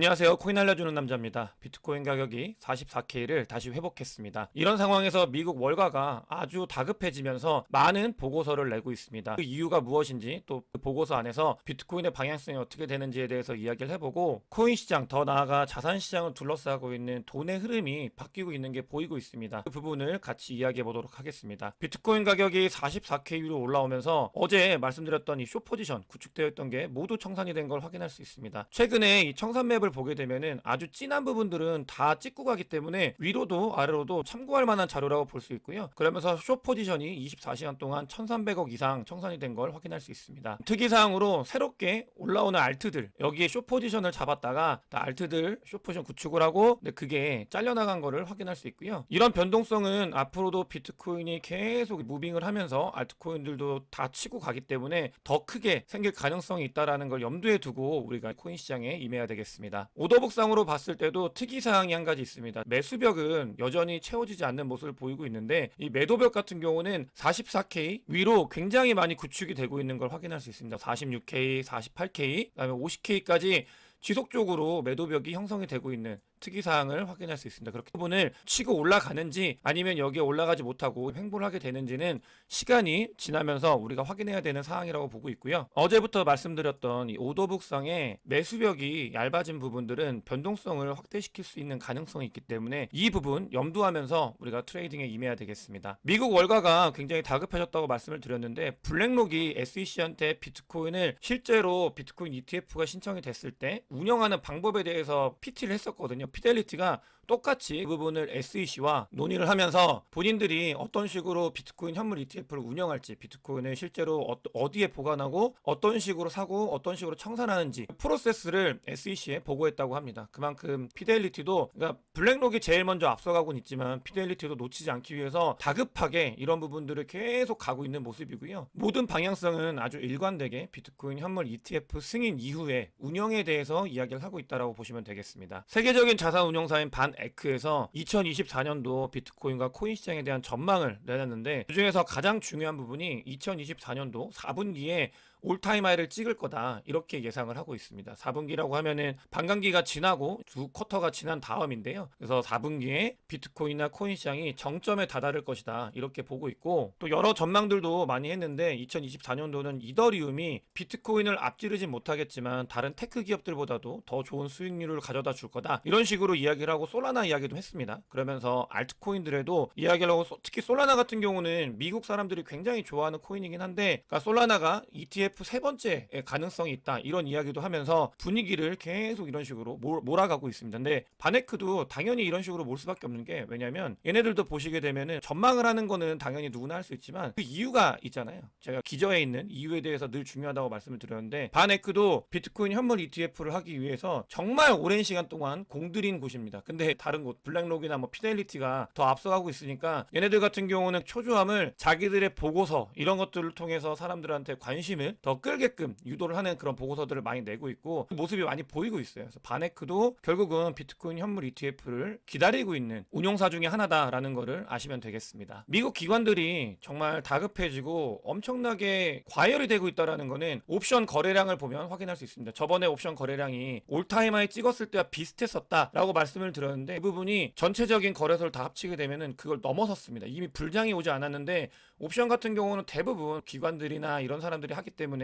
안녕하세요. 코인 알려주는 남자입니다. 비트코인 가격이 44K를 다시 회복했습니다. 이런 상황에서 미국 월가가 아주 다급해지면서 많은 보고서를 내고 있습니다. 그 이유가 무엇인지 또 그 보고서 안에서 비트코인의 방향성이 어떻게 되는지에 대해서 이야기를 해보고 코인 시장 더 나아가 자산 시장을 둘러싸고 있는 돈의 흐름이 바뀌고 있는 게 보이고 있습니다. 그 부분을 같이 이야기해 보도록 하겠습니다. 비트코인 가격이 44K 위로 올라오면서 어제 말씀드렸던 이 숏포지션 구축되어 있던 게 모두 청산이 된 걸 확인할 수 있습니다. 최근에 이 청산 맵을 보게 되면은 아주 진한 부분들은 다 찍고 가기 때문에 위로도 아래로도 참고할 만한 자료라고 볼 수 있고요. 그러면서 숏 포지션이 24시간 동안 1300억 이상 청산이 된 걸 확인할 수 있습니다. 특이사항으로 새롭게 올라오는 알트들, 여기에 숏 포지션을 잡았다가 알트들 숏 포지션 구축을 하고 그게 잘려나간 거를 확인할 수 있고요. 이런 변동성은 앞으로도 비트코인이 계속 무빙을 하면서 알트코인들도 다 치고 가기 때문에 더 크게 생길 가능성이 있다는 걸 염두에 두고 우리가 코인 시장에 임해야 되겠습니다. 오더북상으로 봤을 때도 특이사항이 한 가지 있습니다. 매수벽은 여전히 채워지지 않는 모습을 보이고 있는데 이 매도벽 같은 경우는 44K 위로 굉장히 많이 구축이 되고 있는 걸 확인할 수 있습니다. 46K, 48K, 그다음에 50K까지 지속적으로 매도벽이 형성이 되고 있는 특이사항을 확인할 수 있습니다. 그렇게 부분을 치고 올라가는지 아니면 여기에 올라가지 못하고 횡보를 하게 되는지는 시간이 지나면서 우리가 확인해야 되는 사항이라고 보고 있고요. 어제부터 말씀드렸던 이 오더북상의 매수벽이 얇아진 부분들은 변동성을 확대시킬 수 있는 가능성이 있기 때문에 이 부분 염두하면서 우리가 트레이딩에 임해야 되겠습니다. 미국 월가가 굉장히 다급해졌다고 말씀을 드렸는데 블랙록이 SEC한테 비트코인을 실제로 비트코인 ETF가 신청이 됐을 때 운영하는 방법에 대해서 PT를 했었거든요. 피델리티가 똑같이 그 부분을 SEC와 논의를 하면서 본인들이 어떤 식으로 비트코인 현물 ETF를 운영할지, 비트코인을 실제로 어디에 보관하고 어떤 식으로 사고 어떤 식으로 청산하는지 프로세스를 SEC에 보고했다고 합니다. 그만큼 피델리티도, 그러니까 블랙록이 제일 먼저 앞서가고는 있지만 피델리티도 놓치지 않기 위해서 다급하게 이런 부분들을 계속 가고 있는 모습이고요. 모든 방향성은 아주 일관되게 비트코인 현물 ETF 승인 이후에 운영에 대해서 이야기를 하고 있다고 보시면 되겠습니다. 세계적인 자산 운용사인 반에크에서 2024년도 비트코인과 코인 시장에 대한 전망을 내놨는데 그중에서 가장 중요한 부분이 2024년도 4분기에 올타임 하이를 찍을 거다, 이렇게 예상을 하고 있습니다. 4분기라고 하면은 반감기가 지나고 두 쿼터가 지난 다음인데요. 그래서 4분기에 비트코인이나 코인 시장이 정점에 다다를 것이다, 이렇게 보고 있고, 또 여러 전망들도 많이 했는데 2024년도는 이더리움이 비트코인을 앞지르진 못하겠지만 다른 테크 기업들보다도 더 좋은 수익률을 가져다 줄 거다, 이런 식으로 이야기를 하고 솔라나 이야기도 했습니다. 그러면서 알트코인들에도 이야기를 하고, 특히 솔라나 같은 경우는 미국 사람들이 굉장히 좋아하는 코인이긴 한데, 그러니까 솔라나가 ETF 세 번째 가능성이 있다, 이런 이야기도 하면서 분위기를 계속 이런 식으로 몰아가고 있습니다. 근데 바네크도 당연히 이런 식으로 몰 수밖에 없는 게, 왜냐면 얘네들도 보시게 되면은 전망을 하는 거는 당연히 누구나 할 수 있지만 그 이유가 있잖아요. 제가 기저에 있는 이유에 대해서 늘 중요하다고 말씀을 드렸는데, 바네크도 비트코인 현물 ETF를 하기 위해서 정말 오랜 시간 동안 공들인 곳입니다. 근데 다른 곳 블랙록이나 뭐 피델리티가 더 앞서가고 있으니까 얘네들 같은 경우는 초조함을 자기들의 보고서 이런 것들을 통해서 사람들한테 관심을 더 끌게끔 유도를 하는 그런 보고서들을 많이 내고 있고, 그 모습이 많이 보이고 있어요. 그래서 바네크도 결국은 비트코인 현물 ETF를 기다리고 있는 운용사 중에 하나다라는 거를 아시면 되겠습니다. 미국 기관들이 정말 다급해지고 엄청나게 과열이 되고 있다는 거는 옵션 거래량을 보면 확인할 수 있습니다. 저번에 옵션 거래량이 올타임 하이 찍었을 때와 비슷했었다라고 말씀을 드렸는데, 그 부분이 전체적인 거래소를 다 합치게 되면은 그걸 넘어섰습니다. 이미 불장이 오지 않았는데, 옵션 같은 경우는 대부분 기관들이나 이런 사람들이 하기 때문에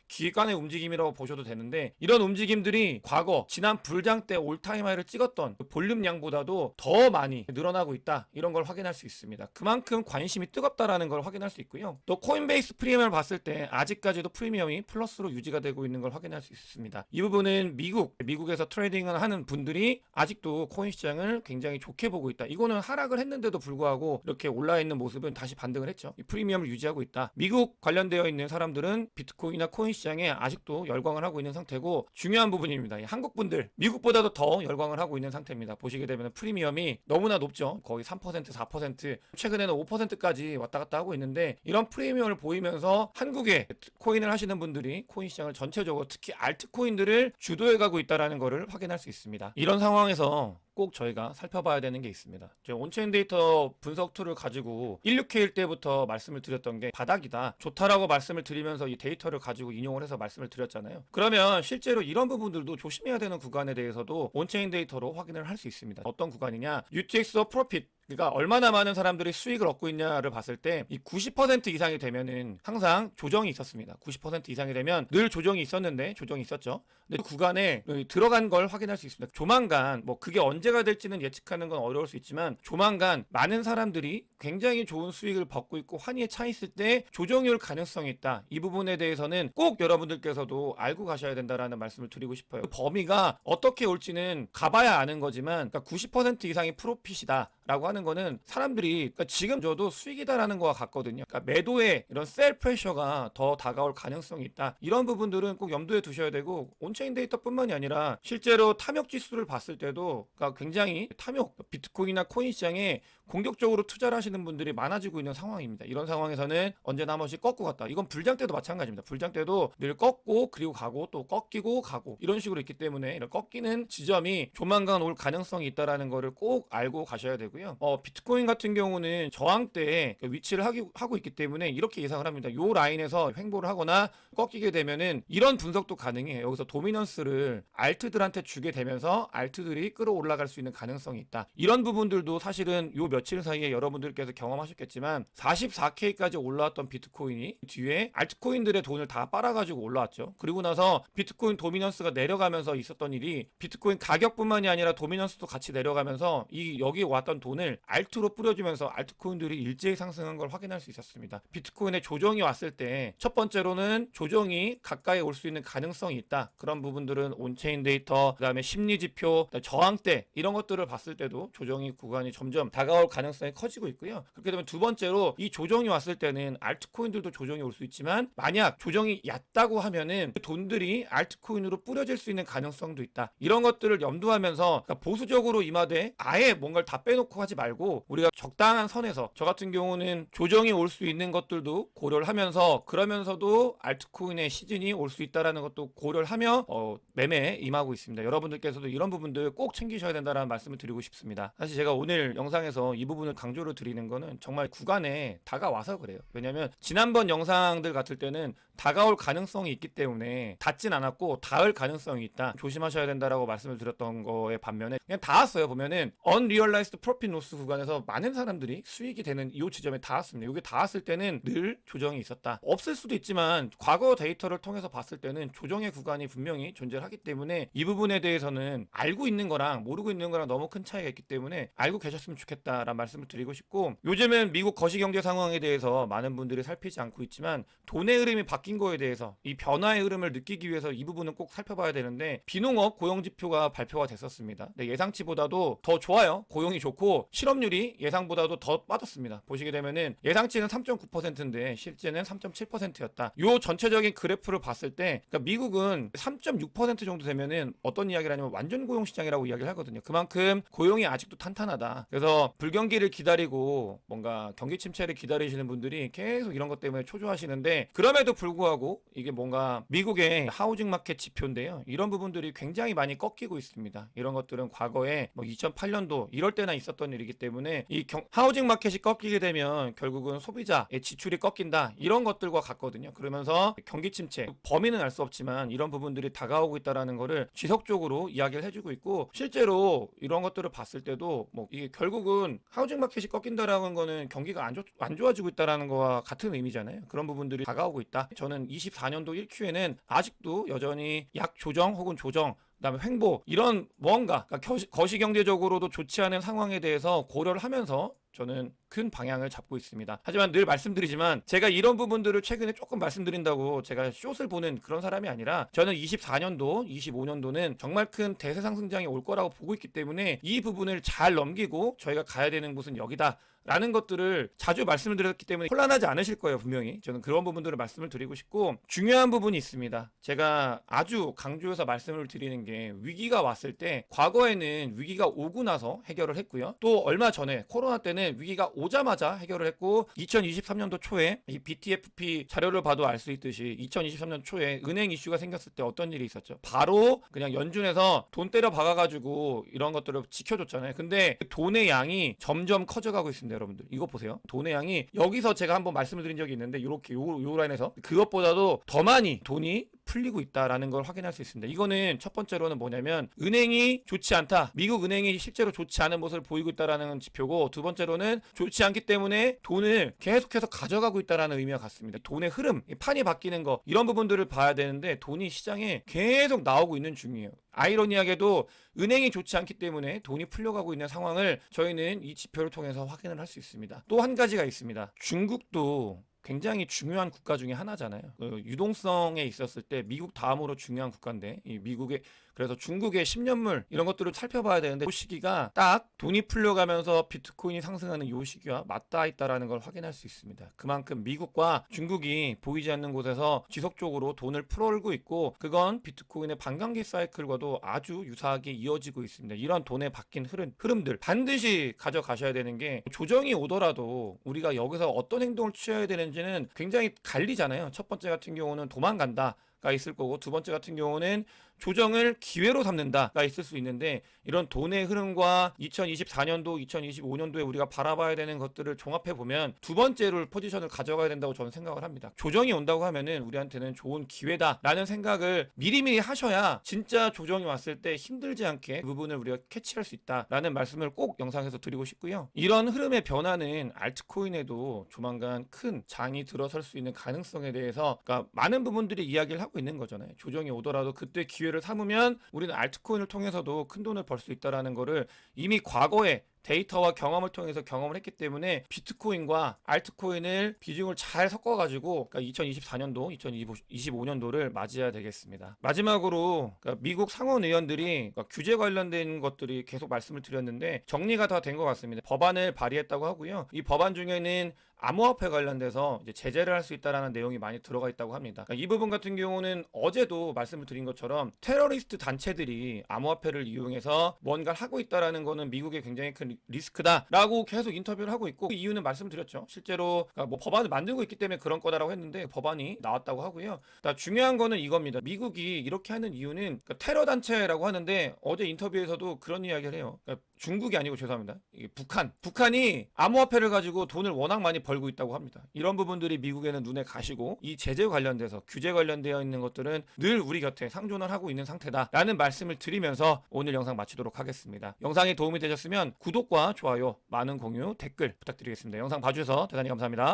기관의 움직임이라고 보셔도 되는데, 이런 움직임들이 과거 지난 불장 때 올타임 하이를 찍었던 그 볼륨량보다도 더 많이 늘어나고 있다, 이런 걸 확인할 수 있습니다. 그만큼 관심이 뜨겁다라는 걸 확인할 수 있고요. 또 코인베이스 프리미엄을 봤을 때 아직까지도 프리미엄이 플러스로 유지가 되고 있는 걸 확인할 수 있습니다. 이 부분은 미국에서 트레이딩을 하는 분들이 아직도 코인 시장을 굉장히 좋게 보고 있다. 이거는 하락을 했는데도 불구하고 이렇게 올라 있는 모습은 다시 반등을 했죠. 이 프리미엄을 유지하고 있다. 미국 관련되어 있는 사람들은 비트코인이나 코인 시장에 아직도 열광을 하고 있는 상태고, 중요한 부분입니다. 한국 분들 미국보다도 더 열광을 하고 있는 상태입니다. 보시게 되면 프리미엄이 너무나 높죠. 거의 3%, 4%, 최근에는 5%까지 왔다 갔다 하고 있는데, 이런 프리미엄을 보이면서 한국에 코인을 하시는 분들이 코인 시장을 전체적으로 특히 알트코인들을 주도해 가고 있다는 것을 확인할 수 있습니다. 이런 상황에서 꼭 저희가 살펴봐야 되는 게 있습니다. 제가 온체인 데이터 분석 툴을 가지고 16K일 때부터 말씀을 드렸던 게 바닥이다, 좋다라고 말씀을 드리면서 이 데이터를 가지고 인용을 해서 말씀을 드렸잖아요. 그러면 실제로 이런 부분들도 조심해야 되는 구간에 대해서도 온체인 데이터로 확인을 할 수 있습니다. 어떤 구간이냐, UTX of Profit, 그러니까 얼마나 많은 사람들이 수익을 얻고 있냐를 봤을 때 이 90% 이상이 되면은 항상 조정이 있었습니다. 90% 이상이 되면 늘 조정이 있었는데, 조정이 있었죠. 근데 그 구간에 들어간 걸 확인할 수 있습니다. 조만간, 뭐 그게 언제가 될지는 예측하는 건 어려울 수 있지만, 조만간 많은 사람들이 굉장히 좋은 수익을 받고 있고 환희에 차 있을 때 조정이 올 가능성이 있다. 이 부분에 대해서는 꼭 여러분들께서도 알고 가셔야 된다라는 말씀을 드리고 싶어요. 그 범위가 어떻게 올지는 가봐야 아는 거지만, 그러니까 90% 이상이 프로핏이다 라고 하는 거는 사람들이, 그러니까 지금 저도 수익이다라는 거와 같거든요. 그러니까 매도에 이런 셀 프레셔가 더 다가올 가능성이 있다. 이런 부분들은 꼭 염두에 두셔야 되고, 온체인 데이터뿐만이 아니라 실제로 탐욕 지수를 봤을 때도, 그러니까 굉장히 탐욕, 비트코인이나 코인 시장에 공격적으로 투자를 하시는 분들이 많아지고 있는 상황입니다. 이런 상황에서는 언제나 한 번씩 꺾고 갔다. 이건 불장 때도 마찬가지입니다. 불장 때도 늘 꺾고 그리고 가고 또 꺾이고 가고 이런 식으로 있기 때문에, 이런 꺾이는 지점이 조만간 올 가능성이 있다라는 거를 꼭 알고 가셔야 되고요. 비트코인 같은 경우는 저항대에 위치를 하고 있기 때문에 이렇게 예상을 합니다. 요 라인에서 횡보를 하거나 꺾이게 되면은 이런 분석도 가능해요. 여기서 도미넌스를 알트들한테 주게 되면서 알트들이 끌어올라갈 수 있는 가능성이 있다. 이런 부분들도 사실은 요 며칠 사이에 여러분들께서 경험하셨겠지만, 44K까지 올라왔던 비트코인이 뒤에 알트코인들의 돈을 다 빨아가지고 올라왔죠. 그리고 나서 비트코인 도미넌스가 내려가면서 있었던 일이, 비트코인 가격뿐만이 아니라 도미넌스도 같이 내려가면서 이 여기 왔던 돈을 알트로 뿌려주면서 알트코인들이 일제히 상승한 걸 확인할 수 있었습니다. 비트코인의 조정이 왔을 때 첫 번째로는 조정이 가까이 올 수 있는 가능성이 있다. 그런 부분들은 온체인 데이터, 그 다음에 심리지표, 저항대 이런 것들을 봤을 때도 조정이 구간이 점점 다가올 가능성이 커지고 있고요. 그렇게 되면 두 번째로, 이 조정이 왔을 때는 알트코인들도 조정이 올 수 있지만, 만약 조정이 얕다고 하면은 그 돈들이 알트코인으로 뿌려질 수 있는 가능성도 있다. 이런 것들을 염두하면서, 그러니까 보수적으로 임하되 아예 뭔가를 다 빼놓고 하지 말고, 우리가 적당한 선에서, 저 같은 경우는 조정이 올 수 있는 것들도 고려를 하면서, 그러면서도 알트코인의 시즌이 올 수 있다라는 것도 고려를 하며 매매에 임하고 있습니다. 여러분들께서도 이런 부분들 꼭 챙기셔야 된다는 말씀을 드리고 싶습니다. 사실 제가 오늘 영상에서 이 부분을 강조를 드리는 거는 정말 구간에 다가와서 그래요. 왜냐면 지난번 영상들 같을 때는 다가올 가능성이 있기 때문에 닿진 않았고, 닿을 가능성이 있다, 조심하셔야 된다라고 말씀을 드렸던 거에 반면에, 그냥 닿았어요. 보면은 unrealized profit loss 구간에서 많은 사람들이 수익이 되는 이 지점에 닿았습니다. 이게 닿았을 때는 늘 조정이 있었다. 없을 수도 있지만 과거 데이터를 통해서 봤을 때는 조정의 구간이 분명히 존재하기 때문에, 이 부분에 대해서는 알고 있는 거랑 모르고 있는 거랑 너무 큰 차이가 있기 때문에 알고 계셨으면 좋겠다라는 말씀을 드리고 싶고, 요즘은 미국 거시경제 상황에 대해서 많은 분들이 살피지 않고 있지만, 돈의 흐름이 바뀐 거에 대해서 이 변화의 흐름을 느끼기 위해서 이 부분은 꼭 살펴봐야 되는데, 비농업 고용지표가 발표가 됐었습니다. 근데 예상치보다도 더 좋아요. 고용이 좋고 실업률이 예상보다도 더 빠졌습니다. 보시게 되면은 예상치는 3.9%인데 실제는 3.7%였다. 요 전체적인 그래프를 봤을 때, 그러니까 미국은 3.6% 정도 되면은 어떤 이야기를 하냐면 완전 고용 시장이라고 이야기를 하거든요. 그만큼 고용이 아직도 탄탄하다. 그래서 불경기를 기다리고 뭔가 경기 침체를 기다리시는 분들이 계속 이런 것 때문에 초조하시는데, 그럼에도 불구하고 이게 뭔가 미국의 하우징 마켓 지표인데요. 이런 부분들이 굉장히 많이 꺾이고 있습니다. 이런 것들은 과거에 뭐 2008년도 이럴 때나 있었던 일이기 때문에, 이 하우징 마켓이 꺾이게 되면 결국은 소비자의 지출이 꺾인다, 이런 것들과 같거든요. 그러면서 경기 침체, 범위는 알 수 없지만 이런 부분들이 다가오고 있다라는 거를 지속적으로 이야기를 해주고 있고, 실제로 이런 것들을 봤을 때도 뭐 이게 결국은 하우징 마켓이 꺾인다라는 거는 경기가 안 좋아지고 있다라는 거와 같은 의미잖아요. 그런 부분들이 다가오고 있다. 저는 24년도 1Q에는 아직도 여전히 약 조정 혹은 조정, 그다음에 횡보, 이런 뭔가, 그러니까 거시경제적으로도 좋지 않은 상황에 대해서 고려를 하면서 저는 큰 방향을 잡고 있습니다. 하지만 늘 말씀드리지만, 제가 이런 부분들을 최근에 조금 말씀드린다고 제가 숏을 보는 그런 사람이 아니라, 저는 24년도, 25년도는 정말 큰 대세 상승장이 올 거라고 보고 있기 때문에, 이 부분을 잘 넘기고 저희가 가야 되는 곳은 여기다 라는 것들을 자주 말씀을 드렸기 때문에 혼란하지 않으실 거예요. 분명히 저는 그런 부분들을 말씀을 드리고 싶고, 중요한 부분이 있습니다. 제가 아주 강조해서 말씀을 드리는 게, 위기가 왔을 때 과거에는 위기가 오고 나서 해결을 했고요, 또 얼마 전에 코로나 때는 우리나라는 위기가 오자마자 해결을 했고 2023년도 초에 이 BTFP 자료를 봐도 알 수 있듯이 2023년 초에 은행 이슈가 생겼을 때 어떤 일이 있었죠. 바로 그냥 연준에서 돈 때려 박아가지고 이런 것들을 지켜줬잖아요. 근데 그 돈의 양이 점점 커져가고 있습니다. 여러분들 이거 보세요. 돈의 양이 여기서 제가 한번 말씀을 드린 적이 있는데 이렇게 요 라인에서 그것보다도 더 많이 돈이 풀리고 있다라는 걸 확인할 수 있습니다. 이거는 첫 번째로는 뭐냐면 은행이 좋지 않다. 미국 은행이 실제로 좋지 않은 모습을 보이고 있다라는 지표고, 두 번째로는 좋지 않기 때문에 돈을 계속해서 가져가고 있다라는 의미가 같습니다. 돈의 흐름, 판이 바뀌는 거 이런 부분들을 봐야 되는데 돈이 시장에 계속 나오고 있는 중이에요. 아이러니하게도 은행이 좋지 않기 때문에 돈이 풀려가고 있는 상황을 저희는 이 지표를 통해서 확인을 할 수 있습니다. 또 한 가지가 있습니다. 중국도 굉장히 중요한 국가 중에 하나잖아요. 유동성에 있었을 때 미국 다음으로 중요한 국가인데 이 미국의 그래서 중국의 10년물 이런 것들을 살펴봐야 되는데 이 시기가 딱 돈이 풀려가면서 비트코인이 상승하는 이 시기와 맞닿아 있다는 걸 확인할 수 있습니다. 그만큼 미국과 중국이 보이지 않는 곳에서 지속적으로 돈을 풀어올고 있고 그건 비트코인의 반감기 사이클과도 아주 유사하게 이어지고 있습니다. 이런 돈에 바뀐 흐름들 반드시 가져가셔야 되는 게 조정이 오더라도 우리가 여기서 어떤 행동을 취해야 되는지는 굉장히 갈리잖아요. 첫 번째 같은 경우는 도망간다 가 있을 거고, 두 번째 같은 경우는 조정을 기회로 삼는다가 있을 수 있는데, 이런 돈의 흐름과 2024년도, 2025년도에 우리가 바라봐야 되는 것들을 종합해 보면 두 번째로 포지션을 가져가야 된다고 저는 생각을 합니다. 조정이 온다고 하면은 우리한테는 좋은 기회다라는 생각을 미리미리 하셔야 진짜 조정이 왔을 때 힘들지 않게 그 부분을 우리가 캐치할 수 있다라는 말씀을 꼭 영상에서 드리고 싶고요. 이런 흐름의 변화는 알트코인에도 조만간 큰 장이 들어설 수 있는 가능성에 대해서 그러니까 많은 부분들이 이야기를 하고 있는 거잖아요. 조정이 오더라도 그때 기회를 삼으면 우리는 알트코인을 통해서도 큰 돈을 벌 수 있다라는 거를 이미 과거에 데이터와 경험을 통해서 경험을 했기 때문에 비트코인과 알트코인을 비중을 잘 섞어가지고 그러니까 2024년도, 2025년도를 맞이해야 되겠습니다. 마지막으로 그러니까 미국 상원 의원들이 그러니까 규제 관련된 것들이 계속 말씀을 드렸는데 정리가 다 된 것 같습니다. 법안을 발의했다고 하고요. 이 법안 중에는 암호화폐 관련돼서 이제 제재를 할 수 있다라는 내용이 많이 들어가 있다고 합니다. 그러니까 이 부분 같은 경우는 어제도 말씀을 드린 것처럼 테러리스트 단체들이 암호화폐를 이용해서 뭔가를 하고 있다라는 거는 미국의 굉장히 큰 리스크다라고 계속 인터뷰를 하고 있고, 그 이유는 말씀드렸죠. 실제로 그러니까 뭐 법안을 만들고 있기 때문에 그런 거다라고 했는데 법안이 나왔다고 하고요. 그러니까 중요한 거는 이겁니다. 미국이 이렇게 하는 이유는 그러니까 테러 단체라고 하는데 어제 인터뷰에서도 그런 이야기를 해요. 그러니까 중국이 아니고 죄송합니다. 이게 북한이 암호화폐를 가지고 돈을 워낙 많이 벌고 있다고 합니다. 이런 부분들이 미국에는 눈에 가시고 이 제재 관련돼서 규제 관련되어 있는 것들은 늘 우리 곁에 상존을 하고 있는 상태다라는 말씀을 드리면서 오늘 영상 마치도록 하겠습니다. 영상이 도움이 되셨으면 구독과 좋아요, 많은 공유, 댓글 부탁드리겠습니다. 영상 봐주셔서 대단히 감사합니다.